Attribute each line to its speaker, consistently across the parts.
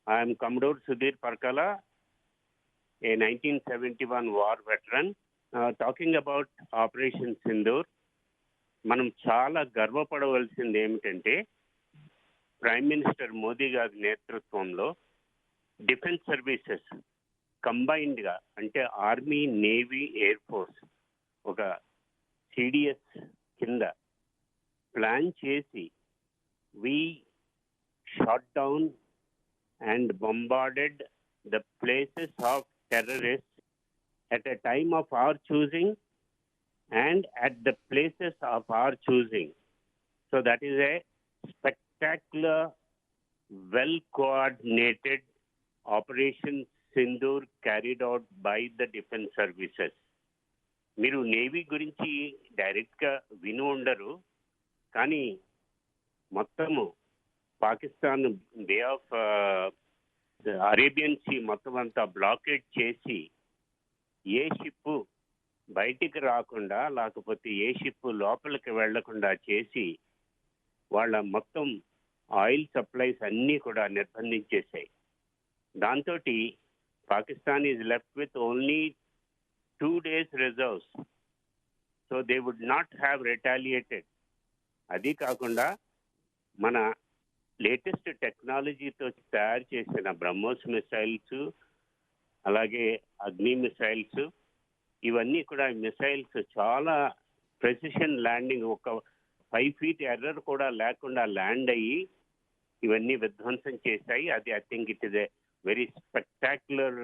Speaker 1: I am Commodore Sudhir Parkala, a 1971 war veteran. Talking about Operation Sindoor, మనం చాలా గర్వపడవలసింది ఏమిటంటే prime minister Modi గారి నేతృత్వంలో డిఫెన్స్ సర్వీసెస్ కంబైన్డ్గా అంటే ఆర్మీ, నేవీ, ఎయిర్ ఫోర్స్ ఒక సిడిఎస్ కింద ప్లాన్ చేసి we shot down and bombarded the places of terrorists at a time of our choosing and at the places of our choosing. So that is a spectacular, well-coordinated Operation Sindoor carried out by the defense services. మీరు navy గురించి డైరెక్ట్గా విని ఉండరు, కానీ మొత్తము పాకిస్తాన్ బే of Arabian sea మొత్తం అంతా blockade చేసి ఏ షిప్ బయటికి రాకుండా లేకపోతే ఏ షిప్ లోపలికి వెళ్లకుండా చేసి వాళ్ళ మొత్తం ఆయిల్ సప్లైస్ అన్నీ కూడా నిర్బంధించేశాయి. దాంతో Pakistan is left with only 2 days reserves. So they would not have retaliated. అది కాకుండా మన లేటెస్ట్ టెక్నాలజీతో తయారు చేసిన బ్రహ్మోస్ మిసైల్స్, అలాగే అగ్ని మిసైల్స్, ఇవన్నీ కూడా మిసైల్స్ చాలా ప్రెసిషన్ ల్యాండింగ్, ఒక 5 feet ఎర్రర్ కూడా లేకుండా ల్యాండ్ అయ్యి ఇవన్నీ విధ్వంసం చేశాయి. అది I think it is a very spectacular,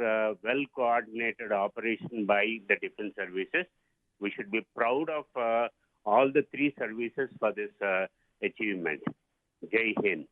Speaker 1: well coordinated operation by the defence services. We should be proud of all the 3 services for this achievement. Jai Hind.